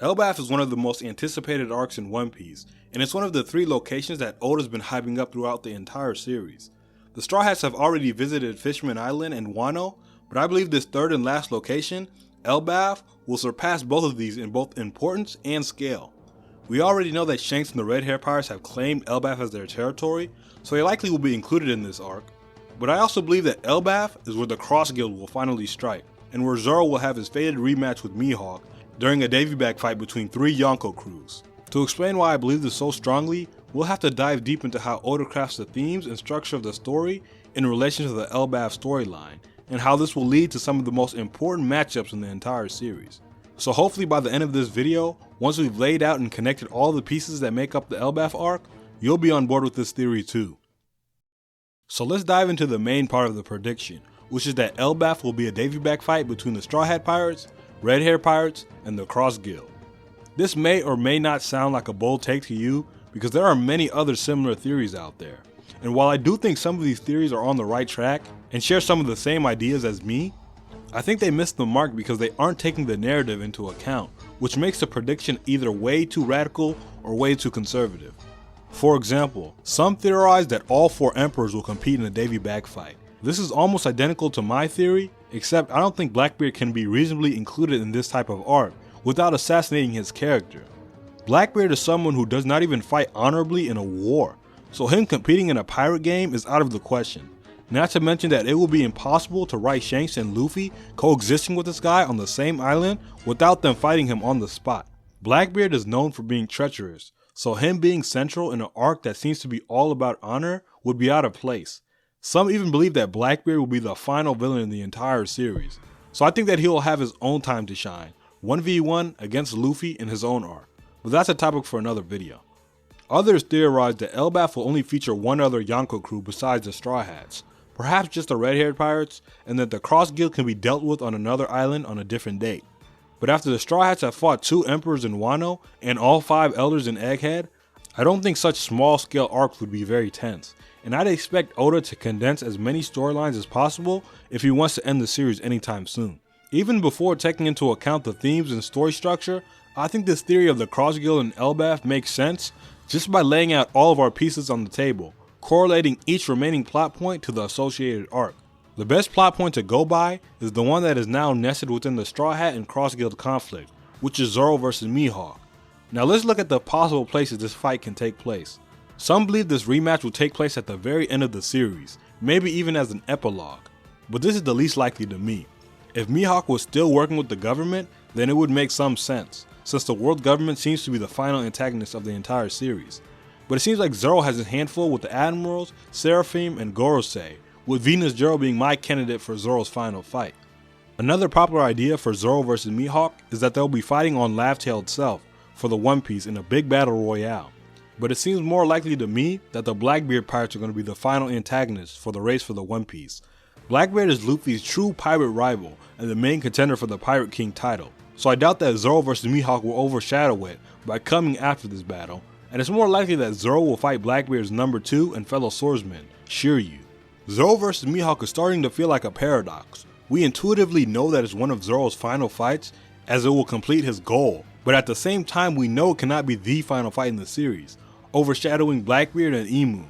Elbaf is one of the most anticipated arcs in One Piece, and it's one of the 3 locations that Oda's been hyping up throughout the entire series. The Strawhats have already visited Fishman Island and Wano, but I believe this third and last location, Elbaf, will surpass both of these in both importance and scale. We already know that Shanks and the Redhaired Pirates have claimed Elbaf as their territory, so they likely will be included in this arc. But I also believe that Elbaf is where the Cross Guild will finally strike, and where Zoro will have his fated rematch with Mihawk during a Davy Back Fight between 3 Yonko Crews. To explain why I believe this so strongly, we'll have to dive deep into how Oda crafts the themes and structure of the story in relation to the Elbaf storyline, and how this will lead to some of the most important matchups in the entire series. So hopefully by the end of this video, once we've laid out and connected all the pieces that make up the Elbaf arc, you'll be on board with this theory too. So let's dive into the main part of the prediction, which is that Elbaf will be a Davy Back fight between the Strawhat Pirates, Redhaired Pirates, and the Cross Guild. This may or may not sound like a bold take to you, because there are many other similar theories out there. And while I do think some of these theories are on the right track, and share some of the same ideas as me, I think they missed the mark because they aren't taking the narrative into account, which makes the prediction either way too radical or way too conservative. For example, some theorize that all 4 emperors will compete in a Davy Back fight. This is almost identical to my theory, except I don't think Blackbeard can be reasonably included in this type of arc without assassinating his character. Blackbeard is someone who does not even fight honorably in a war, so him competing in a pirate game is out of the question. Not to mention that it will be impossible to write Shanks and Luffy coexisting with this guy on the same island without them fighting him on the spot. Blackbeard is known for being treacherous, so him being central in an arc that seems to be all about honor would be out of place. Some even believe that Blackbeard will be the final villain in the entire series, so I think that he will have his own time to shine, 1v1 against Luffy in his own arc, but that's a topic for another video. Others theorize that Elbaf will only feature one other Yonko crew besides the Strawhats, perhaps just the Redhaired Pirates, and that the Cross Guild can be dealt with on another island on a different date. But after the Strawhats have fought 2 emperors in Wano and all 5 elders in Egghead, I don't think such small scale arcs would be very tense, and I'd expect Oda to condense as many storylines as possible if he wants to end the series anytime soon. Even before taking into account the themes and story structure, I think this theory of the Cross Guild and Elbaf makes sense just by laying out all of our pieces on the table, correlating each remaining plot point to the associated arc. The best plot point to go by is the one that is now nested within the Straw Hat and Cross Guild conflict, which is Zoro vs Mihawk. Now let's look at the possible places this fight can take place. Some believe this rematch will take place at the very end of the series, maybe even as an epilogue, but this is the least likely to me. If Mihawk was still working with the government, then it would make some sense, since the world government seems to be the final antagonist of the entire series. But it seems like Zoro has his handful with the Admirals, Seraphim, and Gorosei, with Venus Zero being my candidate for Zoro's final fight. Another popular idea for Zoro vs Mihawk is that they'll be fighting on Laugh Tale itself for the One Piece in a big battle royale. But it seems more likely to me that the Blackbeard Pirates are going to be the final antagonists for the race for the One Piece. Blackbeard is Luffy's true pirate rival and the main contender for the Pirate King title, so I doubt that Zoro vs Mihawk will overshadow it by coming after this battle, and it's more likely that Zoro will fight Blackbeard's number 2 and fellow swordsman, Shiryu. Zoro vs Mihawk is starting to feel like a paradox. We intuitively know that it's one of Zoro's final fights, as it will complete his goal, but at the same time we know it cannot be the final fight in the series, overshadowing Blackbeard and Emu.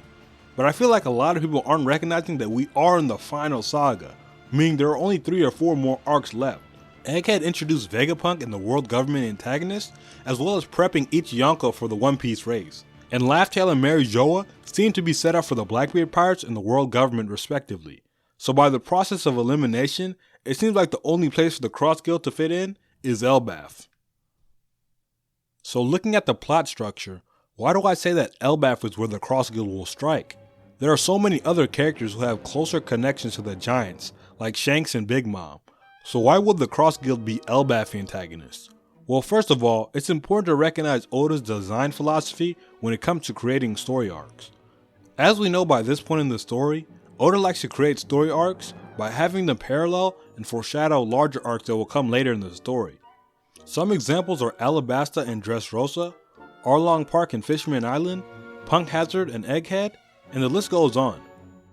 But I feel like a lot of people aren't recognizing that we are in the final saga, meaning there are only 3 or 4 more arcs left. Egghead introduced Vegapunk and the world government antagonist, as well as prepping each Yonko for the One Piece race. And Laugh Tale and Mary Joa seem to be set up for the Blackbeard Pirates and the world government respectively. So by the process of elimination, it seems like the only place for the Cross Guild to fit in is Elbaf. So looking at the plot structure, why do I say that Elbaf is where the Cross Guild will strike? There are so many other characters who have closer connections to the Giants, like Shanks and Big Mom. So why would the Cross Guild be Elbaf antagonists? Well, first of all, it's important to recognize Oda's design philosophy when it comes to creating story arcs. As we know by this point in the story, Oda likes to create story arcs by having them parallel and foreshadow larger arcs that will come later in the story. Some examples are Alabasta and Dressrosa, Arlong Park and Fishman Island, Punk Hazard and Egghead, and the list goes on.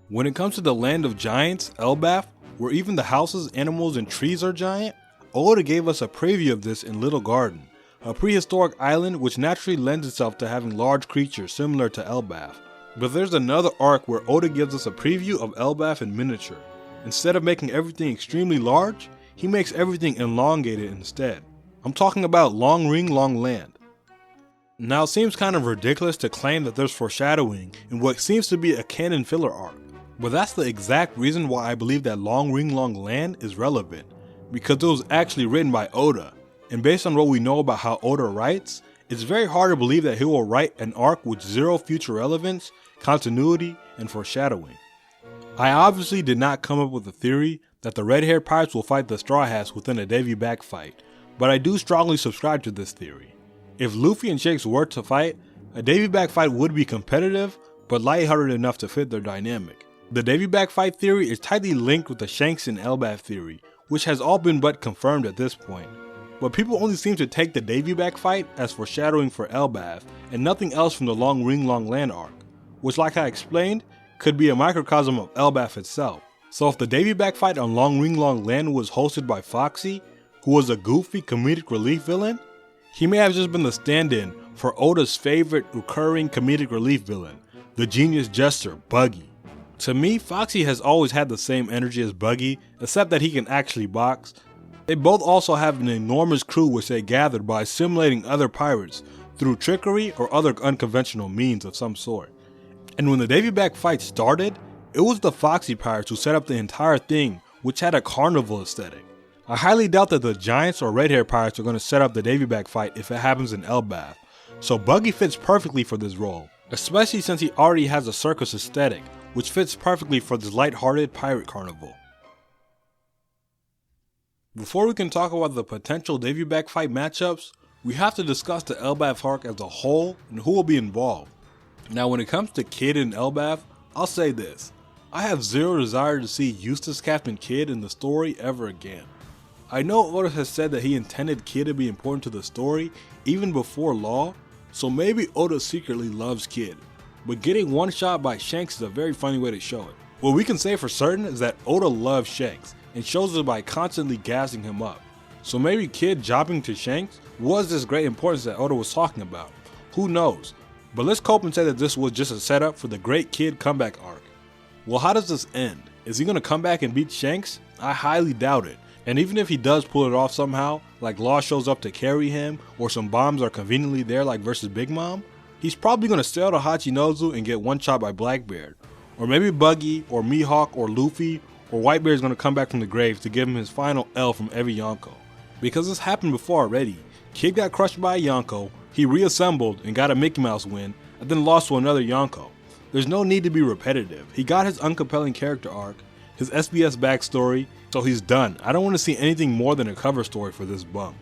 When it comes to the land of giants, Elbaf, where even the houses, animals, and trees are giant, Oda gave us a preview of this in Little Garden, a prehistoric island which naturally lends itself to having large creatures similar to Elbaf. But there's another arc where Oda gives us a preview of Elbaf in miniature. Instead of making everything extremely large, he makes everything elongated instead. I'm talking about Long Ring Long Land. Now it seems kind of ridiculous to claim that there's foreshadowing in what seems to be a canon filler arc, but that's the exact reason why I believe that Long Ring Long Land is relevant, because it was actually written by Oda, and based on what we know about how Oda writes, it's very hard to believe that he will write an arc with zero future relevance, continuity, and foreshadowing. I obviously did not come up with a theory that the Redhaired Pirates will fight the Straw Hats within a Davy Back Fight, but I do strongly subscribe to this theory. If Luffy and Shanks were to fight, a Davy Back Fight would be competitive, but lighthearted enough to fit their dynamic. The Davy Back Fight theory is tightly linked with the Shanks and Elbaf theory, which has all been but confirmed at this point. But people only seem to take the Davy Back Fight as foreshadowing for Elbaf and nothing else from the Long Ring Long Land arc, which, like I explained, could be a microcosm of Elbaf itself. So if the Davy Back Fight on Long Ring Long Land was hosted by Foxy, who was a goofy comedic relief villain, he may have just been the stand-in for Oda's favorite recurring comedic relief villain, the genius jester Buggy. To me, Foxy has always had the same energy as Buggy, except that he can actually box. They both also have an enormous crew which they gathered by assimilating other pirates through trickery or other unconventional means of some sort. And when the Davy Back Fight started, it was the Foxy Pirates who set up the entire thing, which had a carnival aesthetic. I highly doubt that the Giants or Redhaired Pirates are going to set up the Davy Back Fight if it happens in Elbaf, so Buggy fits perfectly for this role, especially since he already has a circus aesthetic, which fits perfectly for this light-hearted pirate carnival. Before we can talk about the potential Davy Back Fight matchups, we have to discuss the Elbaf arc as a whole and who will be involved. Now when it comes to Kid and Elbaf, I'll say this, I have zero desire to see Eustass Captain Kidd in the story ever again. I know Oda has said that he intended Kid to be important to the story even before Law, so maybe Oda secretly loves Kid, but getting one shot by Shanks is a very funny way to show it. What we can say for certain is that Oda loves Shanks and shows it by constantly gassing him up. So maybe Kid jobbing to Shanks was this great importance that Oda was talking about. Who knows? But let's cope and say that this was just a setup for the great Kid comeback arc. Well, how does this end? Is he going to come back and beat Shanks? I highly doubt it. And even if he does pull it off somehow, like Law shows up to carry him, or some bombs are conveniently there like versus Big Mom, he's probably going to sail to Hachinozu and get one shot by Blackbeard. Or maybe Buggy, or Mihawk, or Luffy, or Whitebeard is going to come back from the grave to give him his final L from every Yonko. Because this happened before already. Kid got crushed by a Yonko, he reassembled and got a Mickey Mouse win, and then lost to another Yonko. There's no need to be repetitive. He got his uncompelling character arc, his SBS backstory, so he's done. I don't want to see anything more than a cover story for this bum.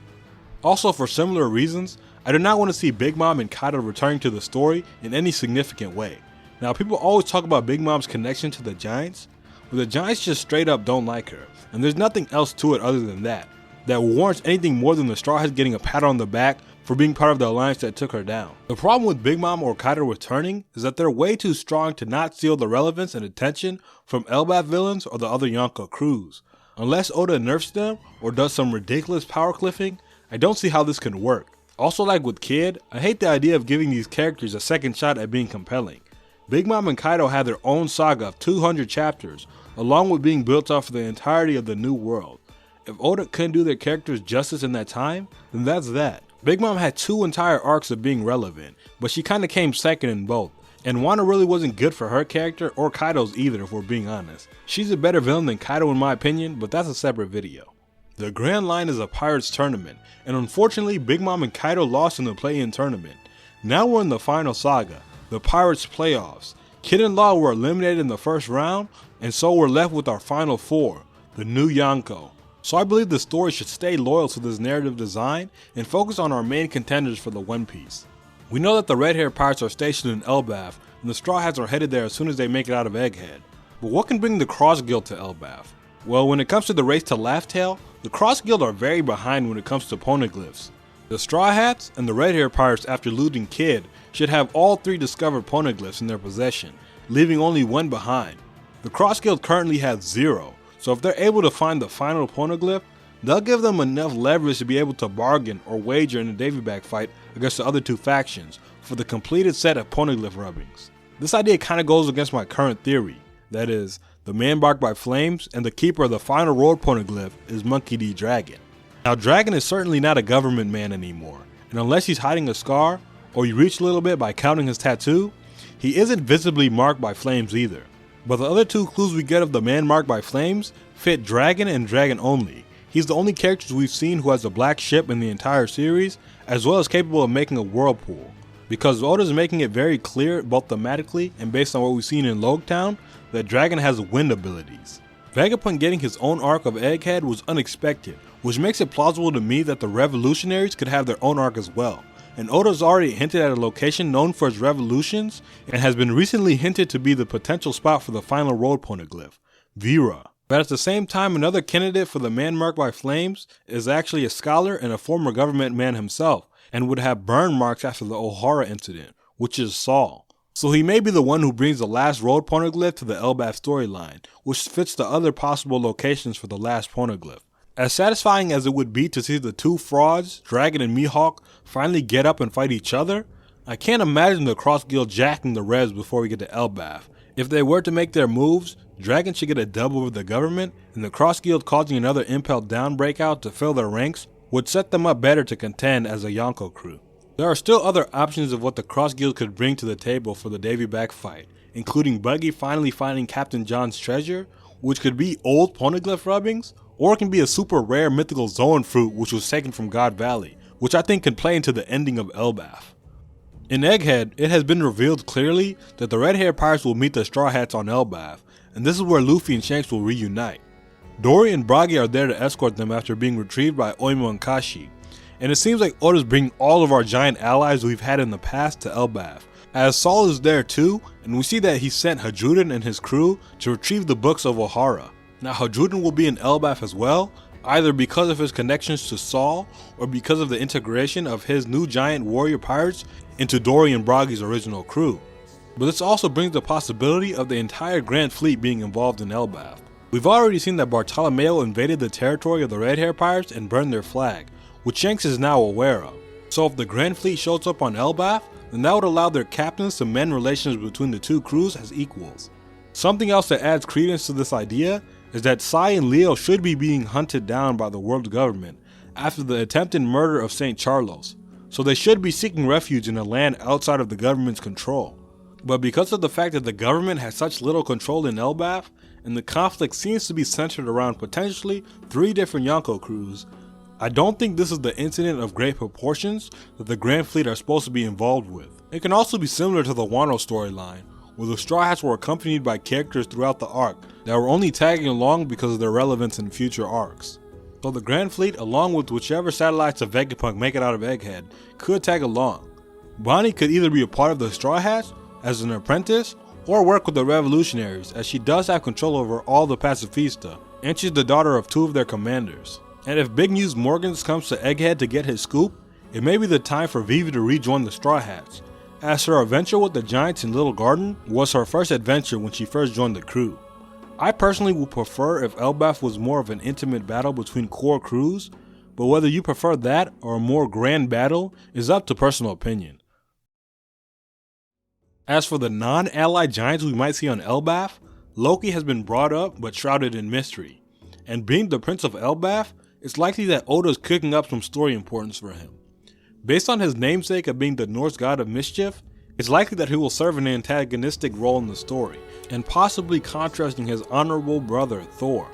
Also, for similar reasons, I do not want to see Big Mom and Kaido returning to the story in any significant way. Now, people always talk about Big Mom's connection to the Giants, but the Giants just straight up don't like her, and there's nothing else to it other than that warrants anything more than the Straw Hats getting a pat on the back for being part of the alliance that took her down. The problem with Big Mom or Kaido returning is that they're way too strong to not steal the relevance and attention from Elbaf villains or the other Yonko Crews. Unless Oda nerfs them or does some ridiculous power cliffing, I don't see how this can work. Also, like with Kid, I hate the idea of giving these characters a second shot at being compelling. Big Mom and Kaido had their own saga of 200 chapters, along with being built off of the entirety of the new world. If Oda couldn't do their characters justice in that time, then that's that. Big Mom had 2 entire arcs of being relevant, but she kinda came second in both. And Wano really wasn't good for her character or Kaido's either, if we're being honest. She's a better villain than Kaido in my opinion, but that's a separate video. The Grand Line is a Pirates tournament, and unfortunately Big Mom and Kaido lost in the play-in tournament. Now we're in the final saga, the Pirates playoffs. Kid and Law were eliminated in the first round, and so we're left with our final 4, the new Yonko. So I believe the story should stay loyal to this narrative design and focus on our main contenders for the One Piece. We know that the Redhaired Pirates are stationed in Elbaf, and the Straw Hats are headed there as soon as they make it out of Egghead. But what can bring the Cross Guild to Elbaf? Well, when it comes to the race to Laugh Tale, the Cross Guild are very behind when it comes to poneglyphs. The Straw Hats and the Redhaired Pirates, after looting Kid, should have all 3 discovered poneglyphs in their possession, leaving only one behind. The Cross Guild currently has 0, so if they're able to find the final poneglyph, they'll give them enough leverage to be able to bargain or wager in the Davy Back Fight against the other two factions for the completed set of poneglyph rubbings. This idea kinda goes against my current theory, that is, the man marked by flames and the keeper of the final road poneglyph is Monkey D. Dragon. Now Dragon is certainly not a government man anymore, and unless he's hiding a scar, or you reach a little bit by counting his tattoo, he isn't visibly marked by flames either. But the other two clues we get of the man marked by flames fit Dragon and Dragon only. He's the only character we've seen who has a black ship in the entire series, as well as capable of making a whirlpool. Because Oda's making it very clear, both thematically and based on what we've seen in Logtown, that Dragon has wind abilities. Vegapunk getting his own arc of Egghead was unexpected, which makes it plausible to me that the revolutionaries could have their own arc as well. And Oda's already hinted at a location known for its revolutions, and has been recently hinted to be the potential spot for the final road poneglyph, Vera. But at the same time, another candidate for the man marked by flames is actually a scholar and a former government man himself, and would have burn marks after the Ohara incident, which is Saul. So he may be the one who brings the last road poneglyph to the Elbaf storyline, which fits the other possible locations for the last poneglyph. As satisfying as it would be to see the two frauds, Dragon and Mihawk, finally get up and fight each other, I can't imagine the Cross Guild jacking the Revs before we get to Elbaf. If they were to make their moves, Dragon should get a dub over the government, and the Cross Guild causing another Impel Down breakout to fill their ranks would set them up better to contend as a Yonko crew. There are still other options of what the Cross Guild could bring to the table for the Davy Back Fight, including Buggy finally finding Captain John's treasure, which could be old poneglyph rubbings, or it can be a super rare mythical Zoan fruit which was taken from God Valley, which I think can play into the ending of Elbaf. In Egghead, it has been revealed clearly that the Redhaired Pirates will meet the Strawhats on Elbaf, and this is where Luffy and Shanks will reunite. Dory and Bragi are there to escort them after being retrieved by Oimo and Kashi, and it seems like Oda's bringing all of our giant allies we've had in the past to Elbaf, as Saul is there too, and we see that he sent Hajuden and his crew to retrieve the books of Ohara. Now Hajuden will be in Elbaf as well, either because of his connections to Saul, or because of the integration of his new giant warrior pirates into Dory and Bragi's original crew. But this also brings the possibility of the entire Grand Fleet being involved in Elbaf. We've already seen that Bartolomeo invaded the territory of the Redhaired Pirates and burned their flag, which Shanks is now aware of. So if the Grand Fleet shows up on Elbaf, then that would allow their captains to mend relations between the two crews as equals. Something else that adds credence to this idea is that Sai and Leo should be being hunted down by the world government after the attempted murder of St. Charlos, so they should be seeking refuge in a land outside of the government's control. But because of the fact that the government has such little control in Elbaf, and the conflict seems to be centered around potentially 3 different Yonko crews, I don't think this is the incident of great proportions that the Grand Fleet are supposed to be involved with. It can also be similar to the Wano storyline, where the Straw Hats were accompanied by characters throughout the arc that were only tagging along because of their relevance in future arcs. So the Grand Fleet, along with whichever satellites of Vegapunk make it out of Egghead, could tag along. Bonnie could either be a part of the Straw Hats as an apprentice, or work with the revolutionaries, as she does have control over all the Pacifista, and she's the daughter of 2 of their commanders. And if Big News Morgans comes to Egghead to get his scoop, it may be the time for Vivi to rejoin the Straw Hats, as her adventure with the Giants in Little Garden was her first adventure when she first joined the crew. I personally would prefer if Elbaf was more of an intimate battle between core crews, but whether you prefer that or a more grand battle is up to personal opinion. As for the non-allied giants we might see on Elbaf, Loki has been brought up but shrouded in mystery, and being the Prince of Elbaf, it's likely that Oda is cooking up some story importance for him. Based on his namesake of being the Norse god of mischief, it's likely that he will serve an antagonistic role in the story, and possibly contrasting his honorable brother Thor.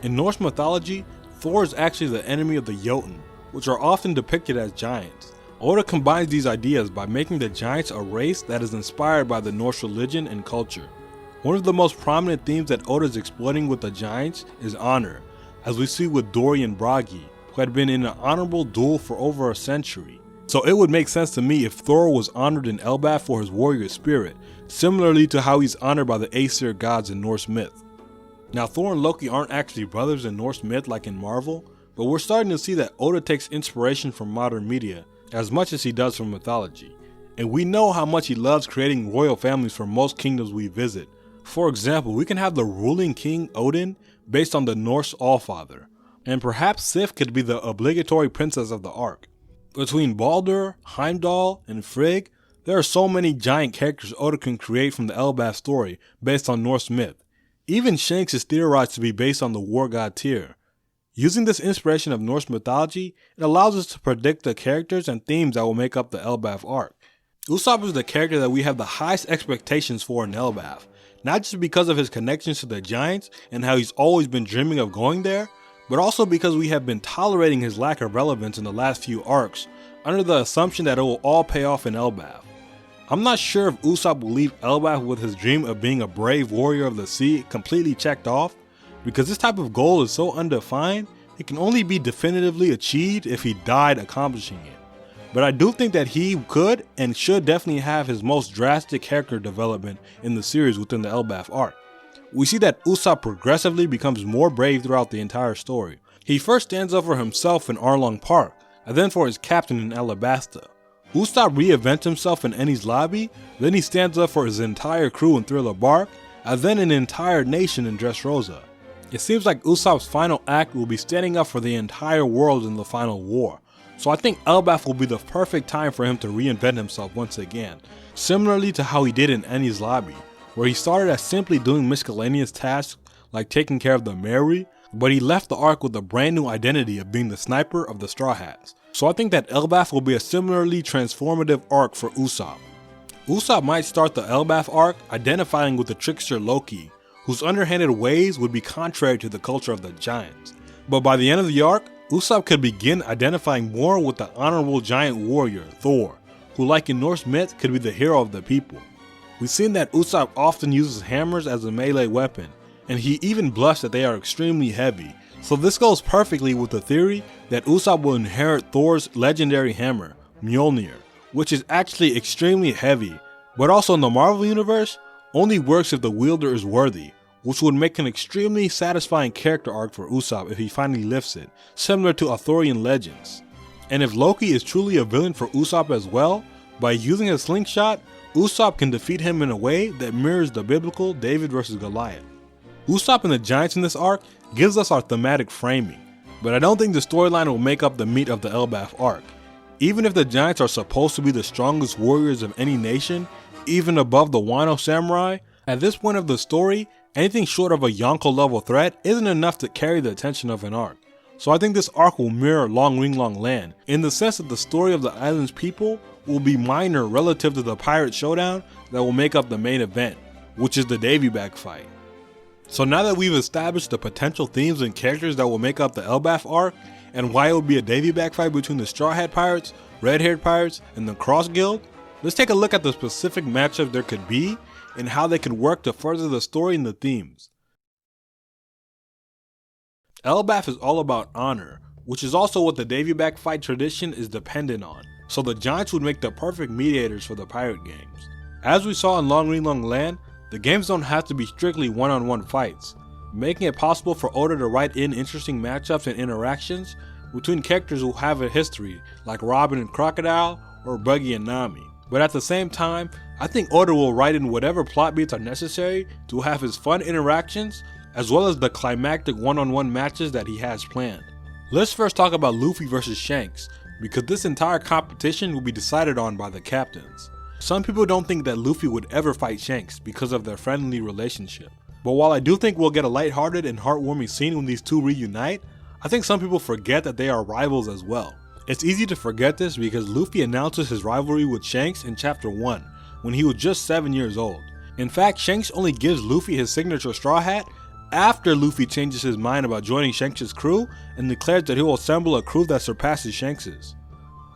In Norse mythology, Thor is actually the enemy of the Jotun, which are often depicted as giants. Oda combines these ideas by making the Giants a race that is inspired by the Norse religion and culture. One of the most prominent themes that Oda is exploiting with the Giants is honor, as we see with Dory and Bragi, who had been in an honorable duel for over a century. So it would make sense to me if Thor was honored in Elbaf for his warrior spirit, similarly to how he's honored by the Aesir gods in Norse myth. Now Thor and Loki aren't actually brothers in Norse myth like in Marvel, but we're starting to see that Oda takes inspiration from modern media as much as he does from mythology, and we know how much he loves creating royal families for most kingdoms we visit. For example, we can have the ruling king Odin based on the Norse Allfather, and perhaps Sif could be the obligatory princess of the arc. Between Baldur, Heimdall, and Frigg, there are so many giant characters Oda can create from the Elbaf story based on Norse myth. Even Shanks is theorized to be based on the war god Tyr. Using this inspiration of Norse mythology, it allows us to predict the characters and themes that will make up the Elbaf arc. Ussop is the character that we have the highest expectations for in Elbaf, not just because of his connections to the giants and how he's always been dreaming of going there, but also because we have been tolerating his lack of relevance in the last few arcs under the assumption that it will all pay off in Elbaf. I'm not sure if Ussop will leave Elbaf with his dream of being a brave warrior of the sea completely checked off, because this type of goal is so undefined, it can only be definitively achieved if he died accomplishing it. But I do think that he could and should definitely have his most drastic character development in the series within the Elbaf arc. We see that Ussop progressively becomes more brave throughout the entire story. He first stands up for himself in Arlong Park, and then for his captain in Alabasta. Ussop reinvents himself in Eni's lobby, then he stands up for his entire crew in Thriller Bark, and then an entire nation in Dressrosa. It seems like Usopp's final act will be standing up for the entire world in the final war, so I think Elbaf will be the perfect time for him to reinvent himself once again, similarly to how he did in Eni's lobby, where he started as simply doing miscellaneous tasks like taking care of the Mary, but he left the arc with a brand new identity of being the sniper of the Strawhats. So I think that Elbaf will be a similarly transformative arc for Ussop. Ussop might start the Elbaf arc identifying with the trickster Loki, whose underhanded ways would be contrary to the culture of the giants. But by the end of the arc, Ussop could begin identifying more with the honorable giant warrior, Thor, who like in Norse myth could be the hero of the people. We've seen that Ussop often uses hammers as a melee weapon, and he even bluffs that they are extremely heavy, so this goes perfectly with the theory that Ussop will inherit Thor's legendary hammer, Mjolnir, which is actually extremely heavy, but also in the Marvel universe, only works if the wielder is worthy, which would make an extremely satisfying character arc for Ussop if he finally lifts it, similar to Arthurian legends. And if Loki is truly a villain for Ussop as well, by using a slingshot, Ussop can defeat him in a way that mirrors the biblical David vs. Goliath. Ussop and the giants in this arc gives us our thematic framing, but I don't think the storyline will make up the meat of the Elbaf arc. Even if the giants are supposed to be the strongest warriors of any nation, even above the Wano samurai, at this point of the story, anything short of a Yonko level threat isn't enough to carry the attention of an arc. So I think this arc will mirror Long Ring Long Land, in the sense that the story of the island's people will be minor relative to the pirate showdown that will make up the main event, which is the Davy Back Fight. So now that we've established the potential themes and characters that will make up the Elbaf arc, and why it will be a Davy Back Fight between the Straw Hat Pirates, Redhaired Pirates, and the Cross Guild, let's take a look at the specific matchups there could be, and how they could work to further the story and the themes. Elbaf is all about honor, which is also what the Davy Back Fight tradition is dependent on, so the giants would make the perfect mediators for the pirate games. As we saw in Long Ring Long Land, the games don't have to be strictly one-on-one fights, making it possible for Oda to write in interesting matchups and interactions between characters who have a history, like Robin and Crocodile, or Buggy and Nami. But at the same time, I think Oda will write in whatever plot beats are necessary to have his fun interactions, as well as the climactic one-on-one matches that he has planned. Let's first talk about Luffy vs Shanks, because this entire competition will be decided on by the captains. Some people don't think that Luffy would ever fight Shanks because of their friendly relationship. But while I do think we'll get a lighthearted and heartwarming scene when these two reunite, I think some people forget that they are rivals as well. It's easy to forget this because Luffy announces his rivalry with Shanks in chapter 1, when he was just 7 years old. In fact, Shanks only gives Luffy his signature straw hat after Luffy changes his mind about joining Shanks' crew and declares that he will assemble a crew that surpasses Shanks'.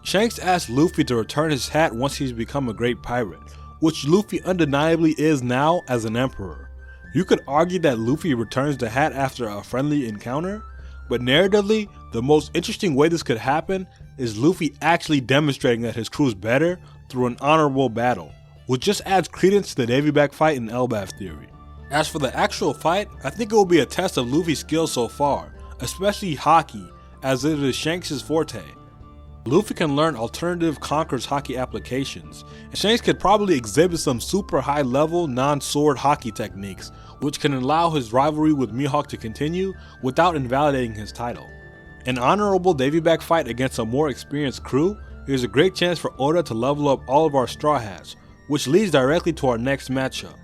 Shanks asks Luffy to return his hat once he's become a great pirate, which Luffy undeniably is now as an emperor. You could argue that Luffy returns the hat after a friendly encounter, but narratively, the most interesting way this could happen is Luffy actually demonstrating that his crew is better through an honorable battle, which just adds credence to the Davy Back Fight in Elbaf theory. As for the actual fight, I think it will be a test of Luffy's skills so far, especially Haki, as it is Shanks' forte. Luffy can learn alternative Conqueror's Haki applications, and Shanks could probably exhibit some super high level non-sword Haki techniques, which can allow his rivalry with Mihawk to continue without invalidating his title. An honorable Davy Back Fight against a more experienced crew is a great chance for Oda to level up all of our Straw Hats, which leads directly to our next matchup,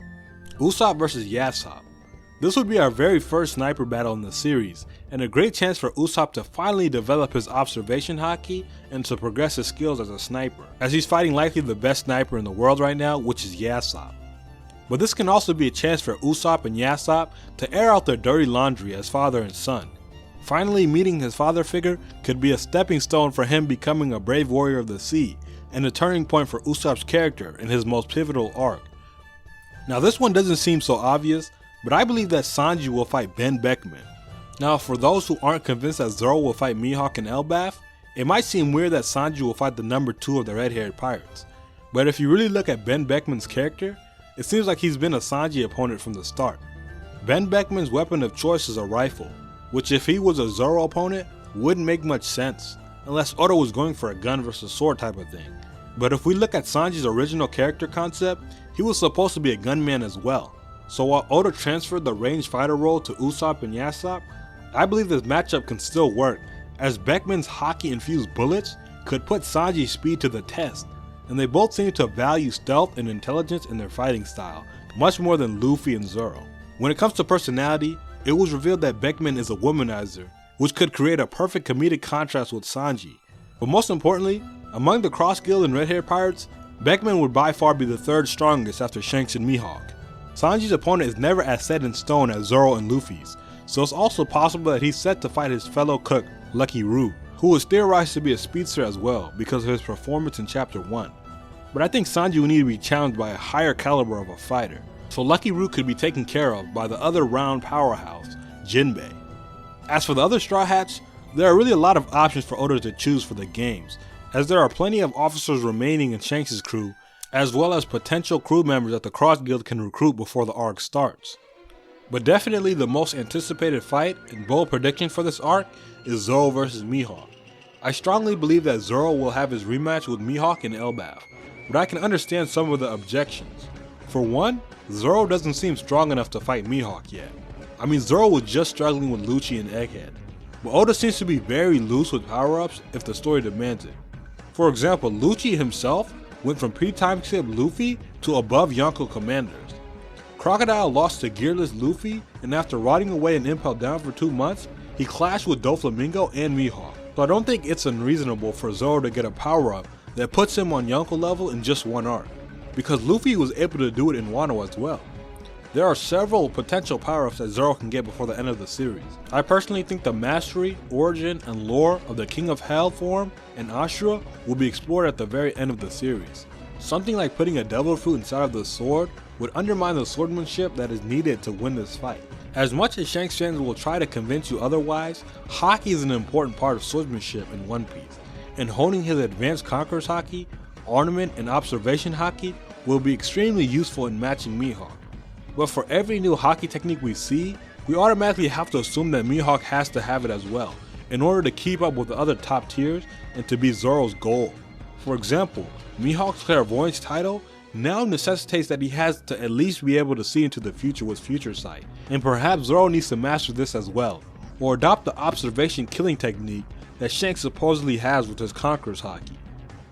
Ussop vs Yassop. This would be our very first sniper battle in the series, and a great chance for Ussop to finally develop his observation haki and to progress his skills as a sniper, as he's fighting likely the best sniper in the world right now, which is Yassop. But this can also be a chance for Ussop and Yassop to air out their dirty laundry as father and son. Finally meeting his father figure could be a stepping stone for him becoming a brave warrior of the sea, and a turning point for Usopp's character in his most pivotal arc. Now this one doesn't seem so obvious, but I believe that Sanji will fight Beckman. Now for those who aren't convinced that Zoro will fight Mihawk and Elbaf, it might seem weird that Sanji will fight the number 2 of the Redhaired pirates. But if you really look at Beckman's character, it seems like he's been a Sanji opponent from the start. Beckman's weapon of choice is a rifle, which if he was a Zoro opponent, wouldn't make much sense, unless Oda was going for a gun versus sword type of thing. But if we look at Sanji's original character concept, he was supposed to be a gunman as well. So while Oda transferred the ranged fighter role to Ussop and Yassop, I believe this matchup can still work, as Beckman's haki infused bullets could put Sanji's speed to the test, and they both seem to value stealth and intelligence in their fighting style, much more than Luffy and Zoro. When it comes to personality, it was revealed that Beckman is a womanizer, which could create a perfect comedic contrast with Sanji. But most importantly, among the Cross Guild and Redhaired pirates, Beckman would by far be the third strongest after Shanks and Mihawk. Sanji's opponent is never as set in stone as Zoro and Luffy's, so it's also possible that he's set to fight his fellow cook, Lucky Roux, who was theorized to be a speedster as well because of his performance in Chapter 1. But I think Sanji will need to be challenged by a higher caliber of a fighter, so Lucky Roux could be taken care of by the other round powerhouse, Jinbei. As for the other Straw Hats, there are really a lot of options for Oda to choose for the games, as there are plenty of officers remaining in Shanks' crew, as well as potential crew members that the Cross Guild can recruit before the arc starts. But definitely the most anticipated fight and bold prediction for this arc is Zoro vs Mihawk. I strongly believe that Zoro will have his rematch with Mihawk and Elbaf, but I can understand some of the objections. For one, Zoro doesn't seem strong enough to fight Mihawk yet. I mean, Zoro was just struggling with Lucci and Egghead, but Oda seems to be very loose with power-ups if the story demands it. For example, Lucci himself went from pre-time skip Luffy to above Yonko commanders. Crocodile lost to gearless Luffy, and after rotting away in Impel Down for 2 months, he clashed with Doflamingo and Mihawk. So I don't think it's unreasonable for Zoro to get a power-up that puts him on Yonko level in just one arc, because Luffy was able to do it in Wano as well. There are several potential power-ups that Zoro can get before the end of the series. I personally think the mastery, origin, and lore of the King of Hell form and Ashura will be explored at the very end of the series. Something like putting a devil fruit inside of the sword would undermine the swordsmanship that is needed to win this fight. As much as Shanks fans will try to convince you otherwise, haki is an important part of swordsmanship in One Piece, and honing his advanced Conqueror's haki, ornament, and observation haki will be extremely useful in matching Mihawk. But for every new haki technique we see, we automatically have to assume that Mihawk has to have it as well, in order to keep up with the other top tiers and to be Zoro's goal. For example, Mihawk's clairvoyance title now necessitates that he has to at least be able to see into the future with future sight, and perhaps Zoro needs to master this as well, or adopt the observation killing technique that Shanks supposedly has with his Conqueror's haki.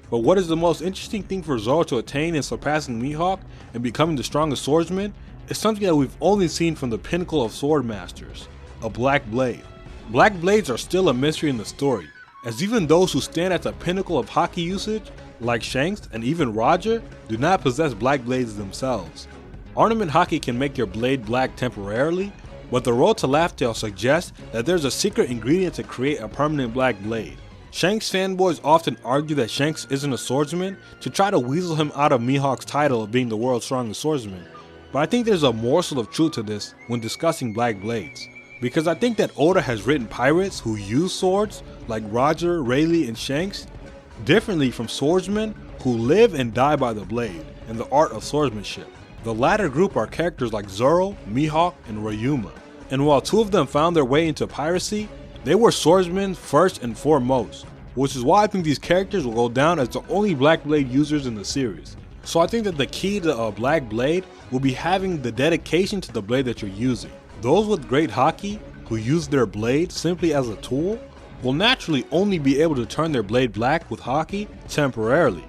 But what is the most interesting thing for Zoro to attain in surpassing Mihawk and becoming the strongest swordsman is something that we've only seen from the pinnacle of sword masters, a black blade. Black blades are still a mystery in the story, as even those who stand at the pinnacle of haki usage, like Shanks and even Roger, do not possess black blades themselves. Ornament haki can make your blade black temporarily, but the road to Laugh Tale suggests that there's a secret ingredient to create a permanent black blade. Shanks fanboys often argue that Shanks isn't a swordsman to try to weasel him out of Mihawk's title of being the world's strongest swordsman, but I think there's a morsel of truth to this when discussing black blades, because I think that Oda has written pirates who use swords, like Roger, Rayleigh, and Shanks, differently from swordsmen who live and die by the blade and the art of swordsmanship. The latter group are characters like Zoro, Mihawk, and Ryuma, and while two of them found their way into piracy, they were swordsmen first and foremost, which is why I think these characters will go down as the only black blade users in the series. So I think that the key to a black blade will be having the dedication to the blade that you're using. Those with great haki, who use their blade simply as a tool, will naturally only be able to turn their blade black with haki temporarily.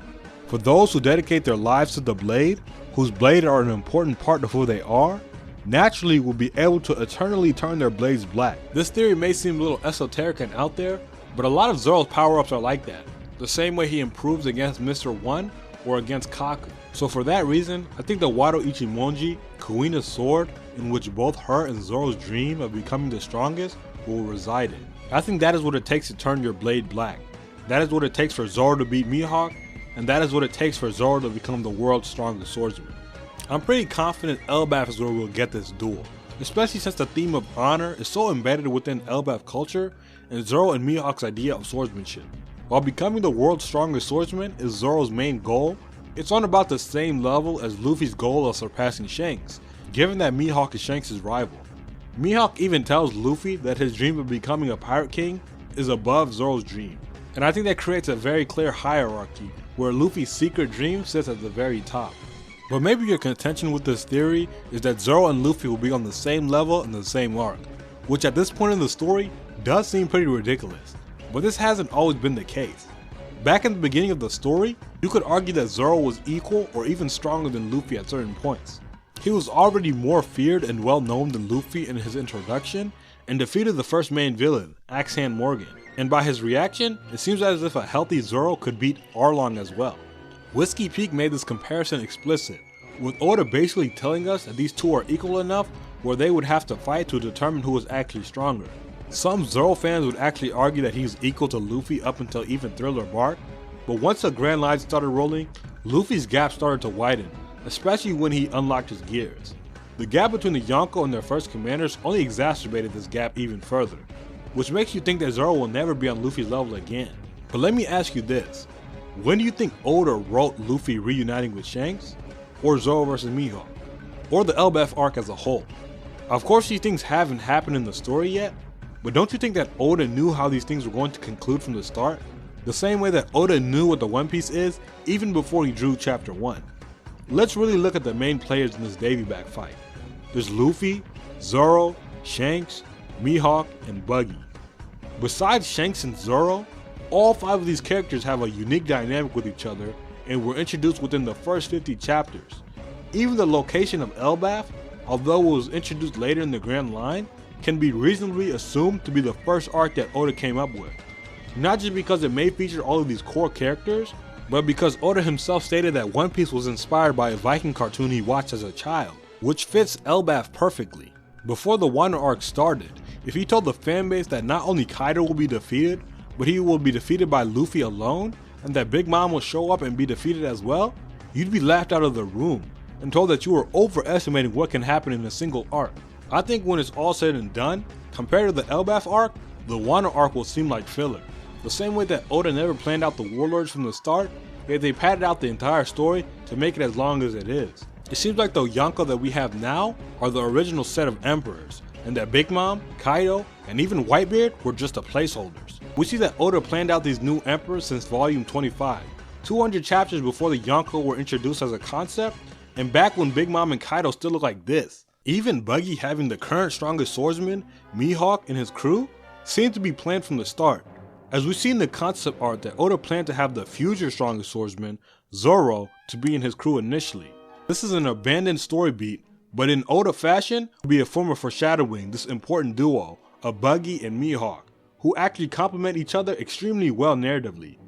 For those who dedicate their lives to the blade, whose blade are an important part of who they are, naturally will be able to eternally turn their blades black. This theory may seem a little esoteric and out there, but a lot of Zoro's power-ups are like that, the same way he improves against Mr. One or against Kaku. So for that reason, I think the Wado Ichimonji, Kuina's sword, in which both her and Zoro's dream of becoming the strongest will reside in. I think that is what it takes to turn your blade black. That is what it takes for Zoro to beat Mihawk, and that is what it takes for Zoro to become the world's strongest swordsman. I'm pretty confident Elbaf is where we'll get this duel, especially since the theme of honor is so embedded within Elbaf culture and Zoro and Mihawk's idea of swordsmanship. While becoming the world's strongest swordsman is Zoro's main goal, it's on about the same level as Luffy's goal of surpassing Shanks, given that Mihawk is Shanks' rival. Mihawk even tells Luffy that his dream of becoming a pirate king is above Zoro's dream, and I think that creates a very clear hierarchy where Luffy's secret dream sits at the very top. But maybe your contention with this theory is that Zoro and Luffy will be on the same level in the same arc, which at this point in the story does seem pretty ridiculous, but this hasn't always been the case. Back in the beginning of the story, you could argue that Zoro was equal or even stronger than Luffy at certain points. He was already more feared and well known than Luffy in his introduction, and defeated the first main villain, Axe Hand Morgan, and by his reaction, it seems as if a healthy Zoro could beat Arlong as well. Whiskey Peak made this comparison explicit, with Oda basically telling us that these two are equal enough where they would have to fight to determine who was actually stronger. Some Zoro fans would actually argue that he was equal to Luffy up until even Thriller Bark, but once the Grand Line started rolling, Luffy's gap started to widen, especially when he unlocked his gears. The gap between the Yonko and their first commanders only exacerbated this gap even further, which makes you think that Zoro will never be on Luffy's level again. But let me ask you this, when do you think Oda wrote Luffy reuniting with Shanks? Or Zoro vs Mihawk? Or the Elbaf arc as a whole? Of course these things haven't happened in the story yet, but don't you think that Oda knew how these things were going to conclude from the start? The same way that Oda knew what the One Piece is even before he drew chapter 1. Let's really look at the main players in this Davy Back fight. There's Luffy, Zoro, Shanks, Mihawk, and Buggy. Besides Shanks and Zoro, all 5 of these characters have a unique dynamic with each other and were introduced within the first 50 chapters. Even the location of Elbaf, although it was introduced later in the Grand Line, can be reasonably assumed to be the first arc that Oda came up with. Not just because it may feature all of these core characters, but because Oda himself stated that One Piece was inspired by a Viking cartoon he watched as a child, which fits Elbaf perfectly. Before the Wano arc started, if he told the fanbase that not only Kaido will be defeated, but he will be defeated by Luffy alone, and that Big Mom will show up and be defeated as well, you'd be laughed out of the room and told that you were overestimating what can happen in a single arc. I think when it's all said and done, compared to the Elbaf arc, the Wano arc will seem like filler. The same way that Oda never planned out the warlords from the start, yet they padded out the entire story to make it as long as it is. It seems like the Yonko that we have now are the original set of emperors, and that Big Mom, Kaido, and even Whitebeard were just the placeholders. We see that Oda planned out these new emperors since volume 25, 200 chapters before the Yonko were introduced as a concept, and back when Big Mom and Kaido still look like this. Even Buggy having the current strongest swordsman, Mihawk, and his crew, seemed to be planned from the start, as we see in the concept art that Oda planned to have the future strongest swordsman, Zoro, to be in his crew initially. This is an abandoned story beat, but in Oda fashion, will be a form of foreshadowing this important duo of Buggy and Mihawk, who actually complement each other extremely well narratively.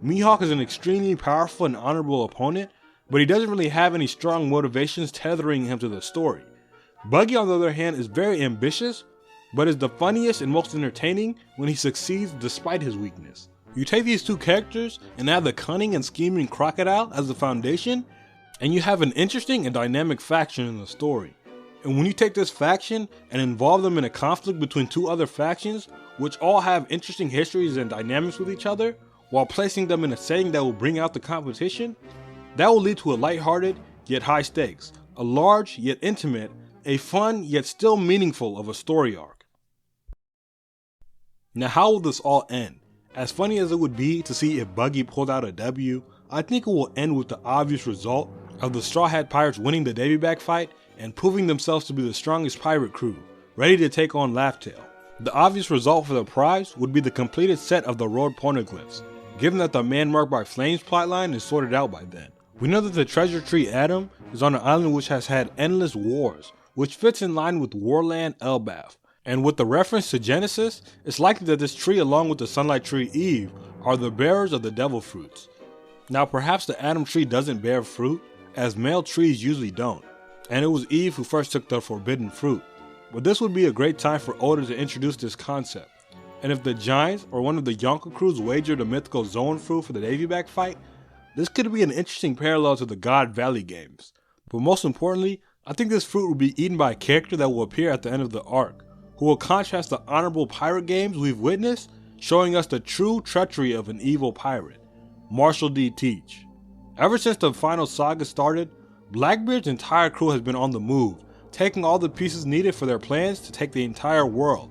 Mihawk is an extremely powerful and honorable opponent, but he doesn't really have any strong motivations tethering him to the story. Buggy, on the other hand, is very ambitious, but is the funniest and most entertaining when he succeeds despite his weakness. You take these two characters and add the cunning and scheming crocodile as the foundation, and you have an interesting and dynamic faction in the story. And when you take this faction and involve them in a conflict between two other factions, which all have interesting histories and dynamics with each other, while placing them in a setting that will bring out the competition, that will lead to a lighthearted yet high stakes, a large yet intimate, a fun yet still meaningful of a story arc. Now how will this all end? As funny as it would be to see if Buggy pulled out a W, I think it will end with the obvious result of the Strawahat Pirates winning the Davy Back fight and proving themselves to be the strongest pirate crew, ready to take on Laugh Tale. The obvious result for the prize would be the completed set of the road poneglyphs, given that the Man Marked by Flames plotline is sorted out by then. We know that the treasure tree Adam is on an island which has had endless wars, which fits in line with Warland Elbaf. And with the reference to Genesis, it's likely that this tree along with the Sunlight Tree Eve are the bearers of the devil fruits. Now perhaps the Adam tree doesn't bear fruit, as male trees usually don't, and it was Eve who first took the forbidden fruit. But this would be a great time for Oda to introduce this concept, and if the Giants or one of the Yonko Crews wagered the mythical Zoan fruit for the Davy Back Fight, this could be an interesting parallel to the God Valley games. But most importantly, I think this fruit will be eaten by a character that will appear at the end of the arc, who will contrast the honorable pirate games we've witnessed, showing us the true treachery of an evil pirate, Marshall D. Teach. Ever since the final saga started, Blackbeard's entire crew has been on the move, taking all the pieces needed for their plans to take the entire world.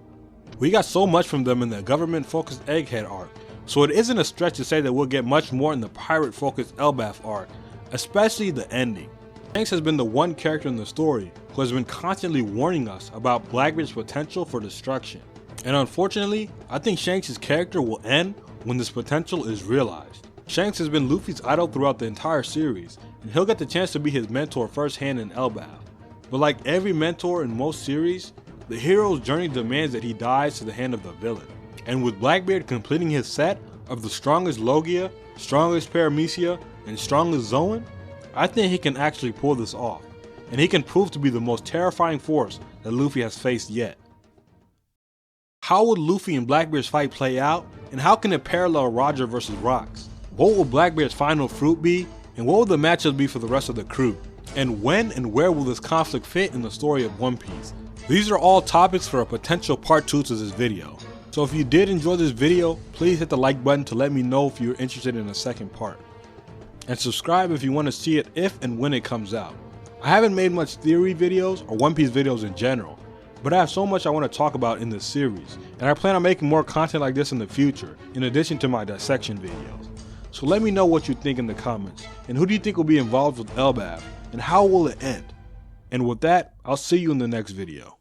We got so much from them in the government-focused Egghead arc, so it isn't a stretch to say that we'll get much more in the pirate-focused Elbaf arc, especially the ending. Shanks has been the one character in the story who has been constantly warning us about Blackbeard's potential for destruction. And unfortunately, I think Shanks' character will end when this potential is realized. Shanks has been Luffy's idol throughout the entire series, and he'll get the chance to be his mentor firsthand in Elbaf. But like every mentor in most series, the hero's journey demands that he dies to the hand of the villain. And with Blackbeard completing his set of the strongest Logia, strongest Paramecia, and strongest Zoan, I think he can actually pull this off, and he can prove to be the most terrifying force that Luffy has faced yet. How would Luffy and Blackbeard's fight play out, and how can it parallel Roger vs. Rocks? What will Blackbeard's final fruit be, and what will the matchups be for the rest of the crew? And when and where will this conflict fit in the story of One Piece? These are all topics for a potential part 2 to this video. So if you did enjoy this video, please hit the like button to let me know if you're interested in a second part. And subscribe if you want to see it if and when it comes out. I haven't made much theory videos or One Piece videos in general, but I have so much I want to talk about in this series, and I plan on making more content like this in the future, in addition to my dissection videos. So let me know what you think in the comments, and who do you think will be involved with Elbaf, and how will it end? And with that, I'll see you in the next video.